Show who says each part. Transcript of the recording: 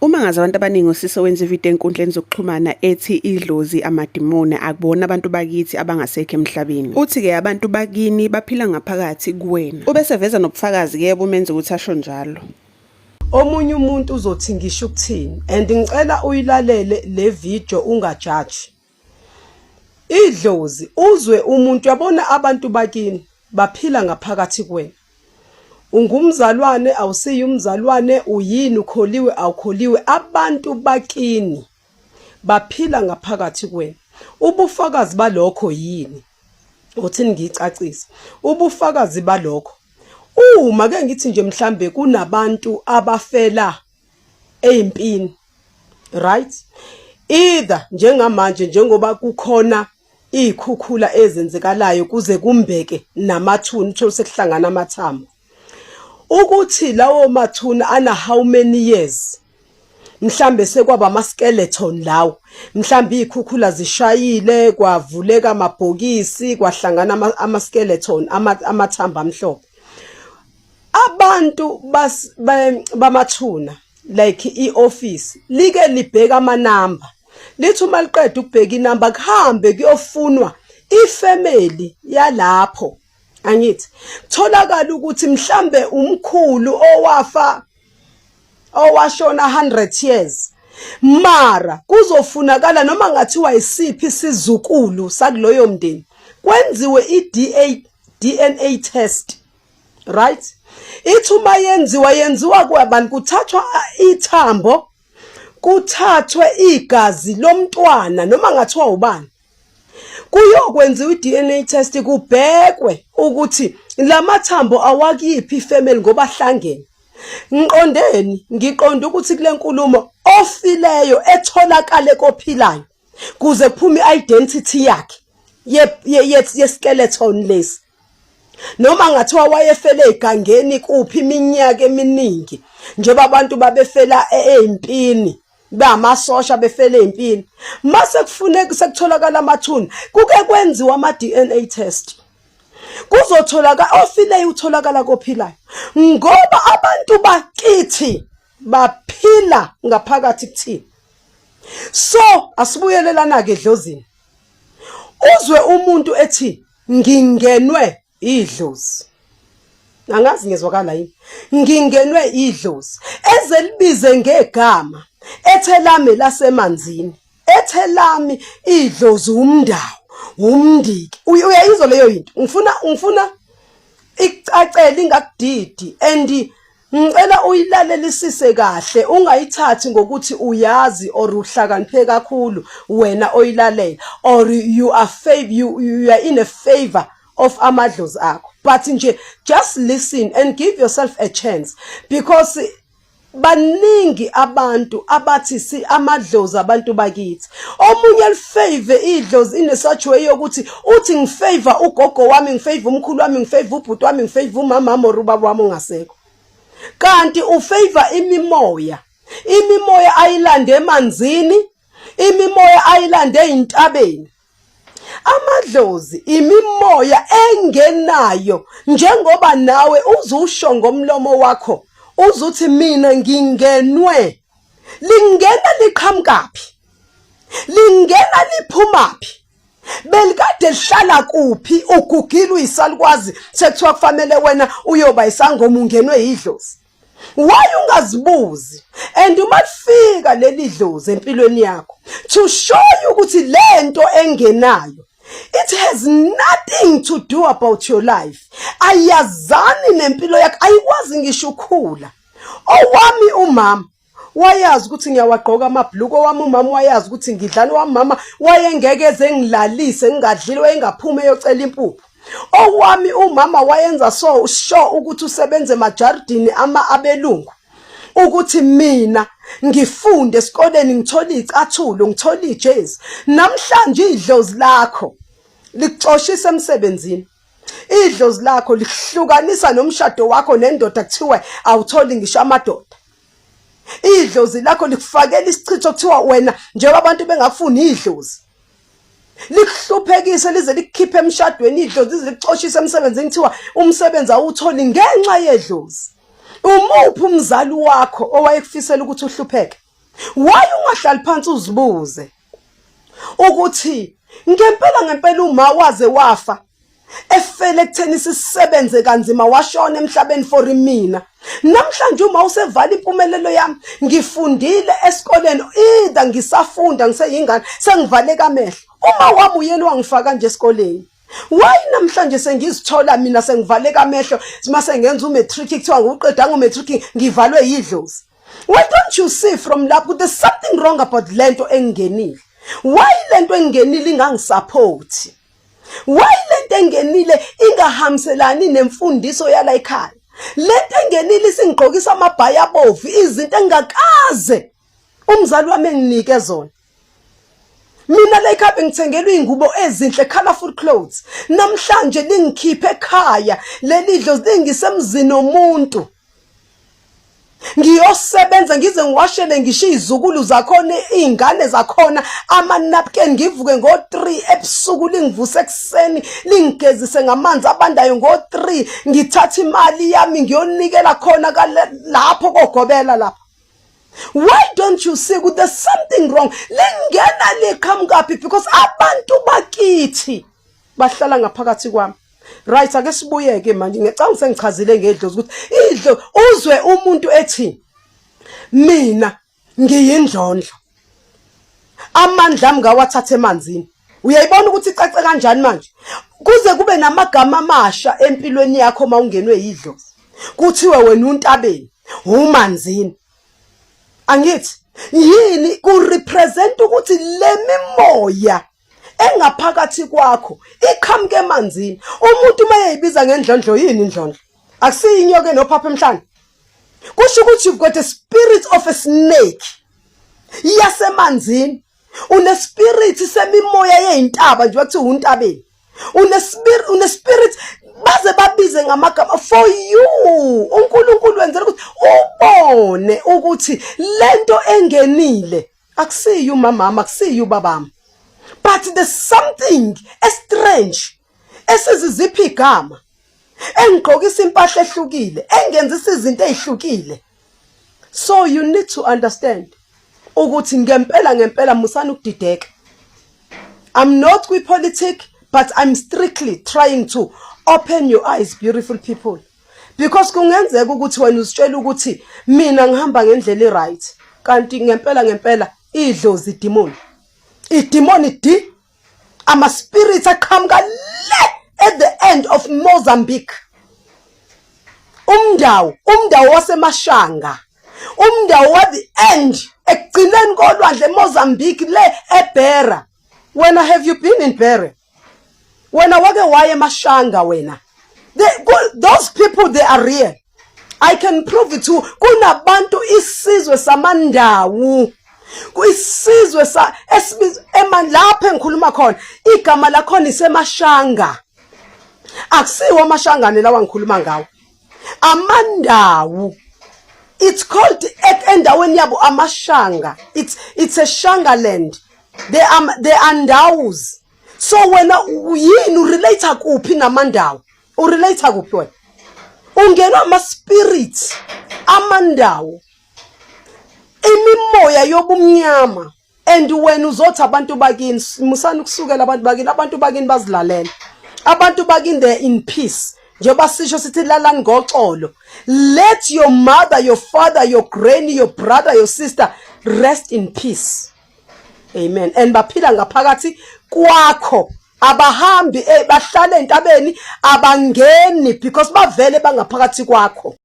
Speaker 1: Uma ngazi abantu abaningi usise wenza ividiyo enkundleni zokuxhumana ethi idlozi amadimoni akubona abantu bakithi abangasekho emhlabeni. Uthi-ke abantu bakini baphila ngaphakathi kuwena. Ubese veza nobufakazi-ke bumenza ukuthi asho njalo.
Speaker 2: Omunye umuntu uzothi ngisho ukuthini and ngicela uyilalele le video ungajaji. Idlozi uzwe umuntu yabona abantu bakini baphila ngaphakathi kuwena. Ungumzalwane awusiyi umzalwane uyini ukholiwe awukholiwe abantu bakini baphila ngaphakathi kuwena. Ubufakazi balokho yini? Uthini ngicacise? Ubufakazi balokho uma ke ngithi nje mhlambe kunabantu abafela empini, right? Either njengamanje njengoba kukhona ikhukhula ezenzekalayo kuze kumbeke namathuna uthola sekuhlangana amathambo. Ukuthi lawo mathuna ana how many years? Mhlambe sekwaba ama skeleton lawo. Mhlambe ikhukhula zishayile kwavuleka amabhokisi kwahlangana ama skeleton amathamba amhlophe. Abantu bamathuna like ioffice like libheka ama number. Lithi uma liqeda ukubheka inamba kuhambe kuyofunwa ifamily yalapho. Angithi tholakala ukuthi mhlambe umkhulu owashona 100 years mara kuzofunakala noma ngathiwa isiphi sizukulu sakuloyo mndeni kwenziwe DNA test, right? Ithuma yenziwa kwabantu kuthathwa ithambo kuthathwe igazi lomntwana noma ngathiwa ubani kuyokwenziwa iDNA test kubhekwe ukuthi lamathambo awakiphi ifamily ngoba hlangene. Ngiqonda ukuthi kule nkulumo ofileyo etholakala kophilayo kuze kuphume identity yakhe ye skeleton lesi. Noma ngathiwa wayefele egangeni kuphi iminyaka eminingi njengoba abantu babefela empini bamasosha befele empini mase kufuneka sekutholakala amathuna kuke kwenziwa ama DNA test kuzotholakala ofileyo utholakala kophilayo ngoba abantu bakithi baphila ngaphakathi kuthini. So asibuyelelana ke edlozini uzwe umuntu ethi ngingenwe idlozi. Angazi ngezwakala yini ngingenwe idlozi ezelibize ngegama ethelami lasemanzini ethelami idlozi umndawo umndiki uyayizwa leyo into ngifuna icacela ingakudidi and ngicela uyilalelisise kahle ungayithathi ngokuthi uyazi or uhlakaniphe kakhulu wena oyilalela or you are in a favor of amadlozi akho but nje just listen and give yourself a chance because baningi abantu abathi si amadlozi abantu bakithi omunye lifavor idlozi in such way yokuthi uthi ngifavor ugogo wami ngifavor umkhulu wami ngifavor ubhuti wami ngifavor umama or ubaba wami ongasekho kanti ufavor imimoya ayilande emanzini imimoya ayilande eintabeni. Amadlozi imimoya engenayo njengoba nawe uzusho ngomlomo wakho uzuthi mina ngingenwe lingena liqhamukaphi lingena liphumaphi belikade lihlala kuphi ugugile uyisalukwazi sekuthiwa kufanele wena uyoba isangoma ungenwe idlozi. Why ungazibuzi and uma lifika leli dlozi empilweni yakho to show you ukuthi lento engenayo it has nothing to do about your life. Ayazani nempilo yakho ayikwazi ngisho ukhula. Owami umama wayazi ukuthi ngiyawagqoka amabhluko wami umama wayazi ukuthi ngidlana wami mama wayengekeze ngilalise ngingadlile engaphume yocela impuphu. Owami umama wayenza so sure ukuthi usebenze emajardini abelungu ukuthi mina ngifunde esikoleni ngithola icathulo ngithola ijezi namhlanje idlozi lakho likuxoshisa emsebenzini idlozi lakho lihlukanisa nomshado wakho nendoda kuthiwa awutholi ngisho amadoda idlozi lakho likufakela isichitho kuthiwa wena njengoba abantu bengafuni idlozi likuhluphekise lize likukhiphe emshadweni idlozi likuxoshisa emsebenzini kuthiwa umsebenzi awutholi ngenxa yedlozi. Umuphi umzali wakho owayekufisela ukuthi uhlupheke? Why ungahlali phansi uzibuze ukuthi ngempela uma waze wafa efele ekutheni sisebenze kanzima washona emhlabeni for mina. Namhlanje uma usevala impumelelo yami ngifundile esikoleni either ngisafunda ngiseyingane sengivaleka amehlo. Uma wami uyena wangifaka nje esikoleni. Why namhlanje sengizithola mina sengivaleka amehlo mase ngenza umatric kuthiwa ngiqedanga umatric ngivalwe yidlozi. Why don't you see from lapho there's something wrong about lento engenile? Why lento engenile ingangisupporti? Why lento engenile ingahamselani nemfundiso yala ekhaya? Lento engenile singigqokisa amabhaya abovu izinto engakaze umzali wami enginike zona. Mina la ekhaya ngithengelwa ingubo ezinhle colorful clothes. Namhlanje lingikhiphe ekhaya leli dlozi lingisemzini omuntu. Ngiyosebenza ngize ngiwashele ngisho izukulu zakhona izingane zakhona ama-napkin ngivuke ngo-3 ebusuku lingivuse ekseni lingigezise ngamanzi abandayo ngo-3 ngithatha imali yami ngiyonikela khona lapho kogobela lapha. Why don't you see there's something wrong? Lingena liqhamukapi because abantu bakithi bahlala ngaphakathi kwami. Right, ake sibuyeke manje ngicanga sengichazile ngedlozi ukuthi idlo uzwe umuntu ethi mina ngiyindlondlo amandla ami ngawathatha emanzini. Uyayibona ukuthi icace kanjani manje? Kuze kube namagama amasha empilweni yakho mawungenwe yidlozi. Kuthiwe wena untabeni umanzini. Angithi yini ku represent ukuthi lemimoya engaphakathi kwakho iqhamuke emanzini. Umuntu mayeyibiza ngendlondlo yini indlondlo? Akusiyinyoke nophapha emhlanje. Kusho ukuthi you've got a spirit of a snake. Yasemanzini. Une spirit semimoya yeintaba nje bathi untabeni. Une spirit baze babize ngamagama for you. uNkulunkulu wenzela ukuthi ubone ukuthi lento engenile akusiyo mama akusiyo babami. But there's something strange esiziziphi igama engigqokisa impahla ehlukile engenzisa izinto ezihlukile. So you need to understand ukuthi ngempela musana ukudideka. I'm not with politics, but I'm strictly trying to open your eyes, beautiful people, because kungenzeka ukuthi wena uzitshela ukuthi mina ngihamba ngendlela right kanti ngempela idlozi idemon. Idemon di ama spirits aqhamuka le at the end of Mozambique. Umndawo wasemashanga. Umndawo wa the end ekugcineni kolwandle Mozambique le eBera. When have you been in Bera? When wake waye mashanga wena. Those people, they are real. I can prove it to kunabantu isizwe samandawo. Kwisizwe lapho engikhuluma khona igama lakhona isemashanga. Akusiwo amashangane lawa ngikhuluma ngawo. Amandawo. It's called endaweni yabo amashanga. It's a shanga land. They are ndawus. So wena yini urelate kuphi namandawo? Urelate kuphi wena? Ungena ama spirits amandawo. Imimoya yobumnyama. And when uzothi abantu bakini musana ukusukela abantu bakini bazilalela. Abantu bakini they're in peace. Njoba sisho sithi lalani ngoxolo. Let your mother, your father, your granny, your brother, your sister rest in peace. Amen. And baphila ngaphakathi kwakho. Abahambi bahlala entabeni abangeni because bavele bangaphakathi kwakho.